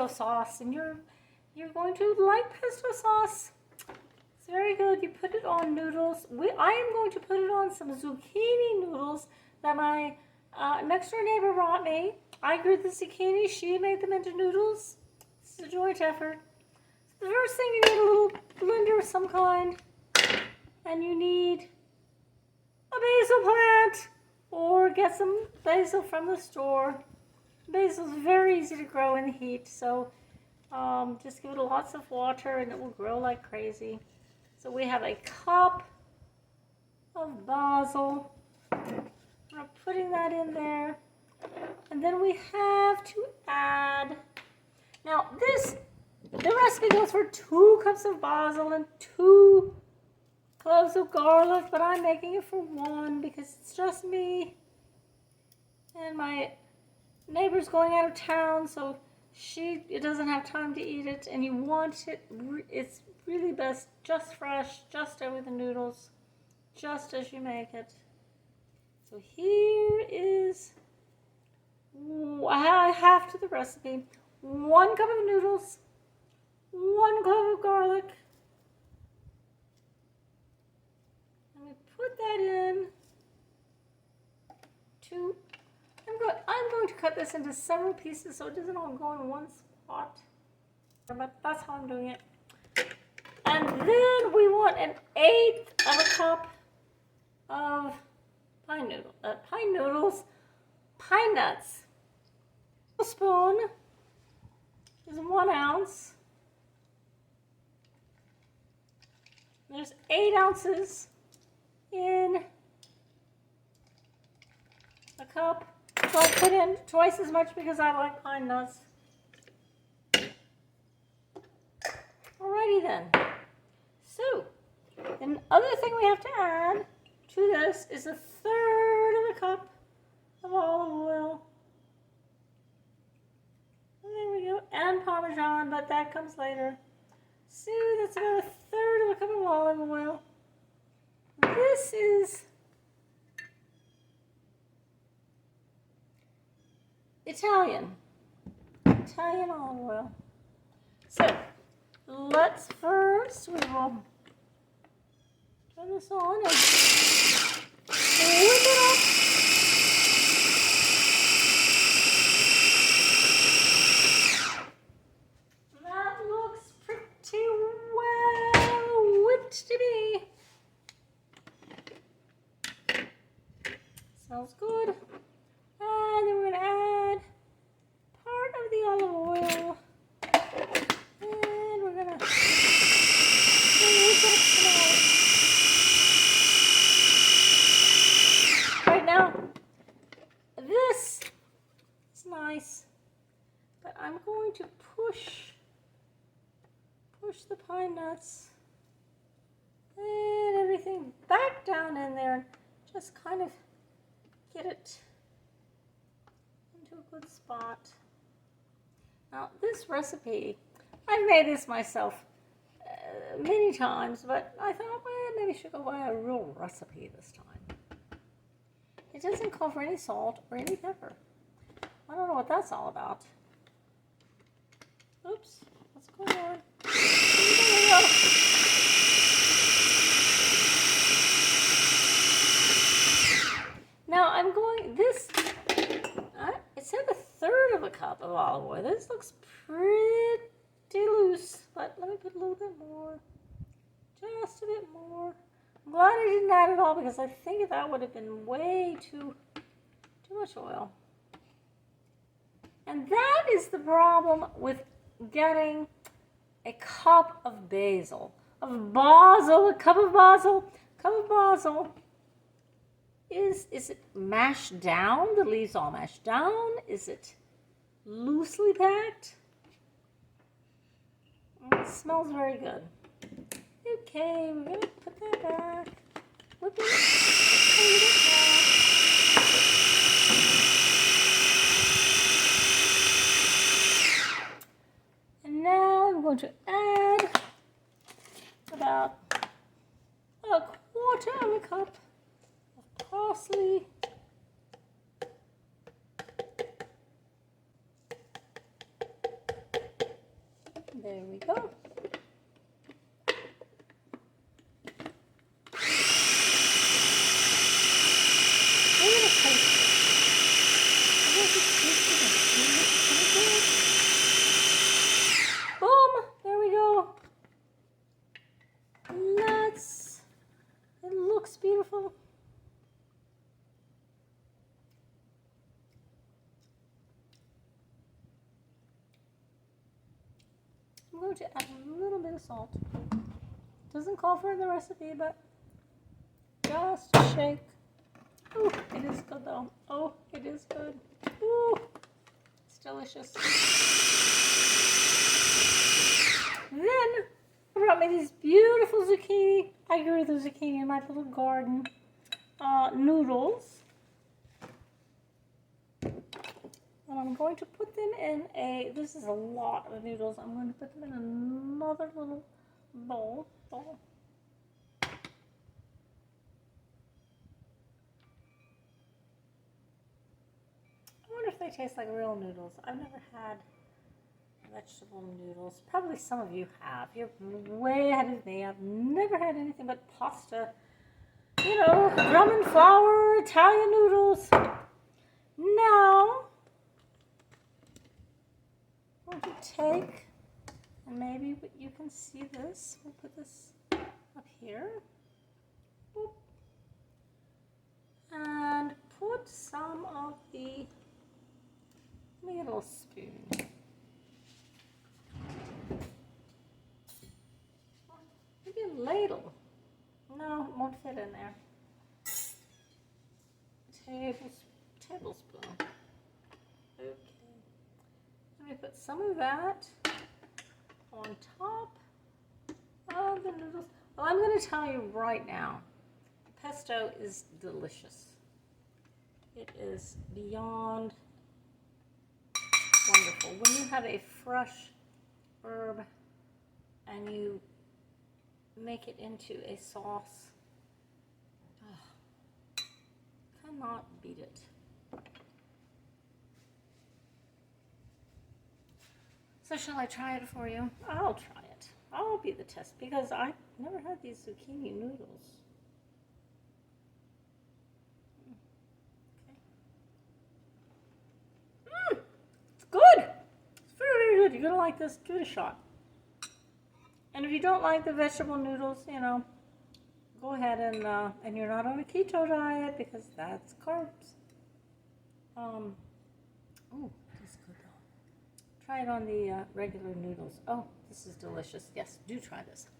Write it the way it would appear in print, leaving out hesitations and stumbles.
pesto sauce, and you're going to like pesto sauce. It's very good. You put it on noodles. I am going to put it on some zucchini noodles that my next door neighbor brought me. I grew the zucchini. She made them into noodles. It's a joint effort. So the first thing, you need a little blender of some kind, and you need a basil plant, or get some basil from the store. Basil is very easy to grow in the heat, so just give it lots of water and it will grow like crazy. So we have a cup of basil. I'm putting that in there. And then we have to add, now the recipe goes for 2 cups of basil and 2 cloves of garlic, but I'm making it for 1 because it's just me. And my neighbor's going out of town, so it doesn't have time to eat it, and you want it, it's really best just fresh, just over the noodles, just as you make it. So here is half to the recipe. 1 cup of noodles, 1 clove of garlic, and we put that in to, I'm going to cut this into several pieces so it doesn't all go in one spot, but that's how I'm doing it. And then we want 1/8 of a cup of pine nuts. A spoon is 1 ounce. There's 8 ounces in a cup. So I put in twice as much because I like pine nuts. Alrighty then. So, another thing we have to add to this is 1/3 of a cup of olive oil. And there we go. And Parmesan, but that comes later. So that's about 1/3 of a cup of olive oil. This is Italian olive oil. So let's first, we will turn this on and whip it up. That looks pretty well whipped to me. Smells good. And then we're going to add part of the olive oil. And we're going to whip it up. Right now, this is nice, but I'm going to push the pine nuts and everything back down in there and just kind of get it into a good spot. Now this recipe, I've made this myself many times, but I thought, well, maybe I should go buy a real recipe this time. It doesn't call for any salt or any pepper. I don't know what that's all about. Oops, what's going on? There we go. Now I'm going, it said 1/3 of a cup of olive oil. This looks pretty loose, but let me put a little bit more. Just a bit more. I'm glad I didn't add it all because I think that would have been way too much oil. And that is the problem with getting a cup of basil. A cup of basil. Is it mashed down? The leaves all mashed down? Is it loosely packed? It smells very good. Okay, we're going to put that back. Whip it. And now I'm going to add about 1/4 of a cup of parsley. There we go. Boom! There we go. It looks beautiful. I'm going to add a little bit of salt. Doesn't call for the recipe, but just a shake. Ooh, it is good though. Oh, it is good. Ooh, it's delicious. Then I brought me these beautiful zucchini. I grew the zucchini in my little garden. Noodles. And I'm going to put them in this is a lot of noodles. I'm going to put them in another little bowl. I wonder if they taste like real noodles. I've never had vegetable noodles. Probably some of you have. You're way ahead of me. I've never had anything but pasta. You know, drum and flour, Italian noodles. Now, I'm going to take, and maybe you can see this. We'll put this up here. Boop. And put some of the, let me get a little spoon. Maybe a ladle. No, it won't fit in there. Tablespoon. Okay. Let me put some of that on top of the noodles. Well, I'm going to tell you right now, pesto is delicious. It is beyond wonderful. When you have a fresh herb and you make it into a sauce, cannot beat it. So shall I try it for you? I'll try it. I'll be the test because I've never had these zucchini noodles. Okay. It's good. It's very, very good. You're gonna like this. Give it a shot. And if you don't like the vegetable noodles, you know, go ahead and you're not on a keto diet because that's carbs. Oh, this is good though. Try it on the regular noodles. Oh, this is delicious. Yes, do try this.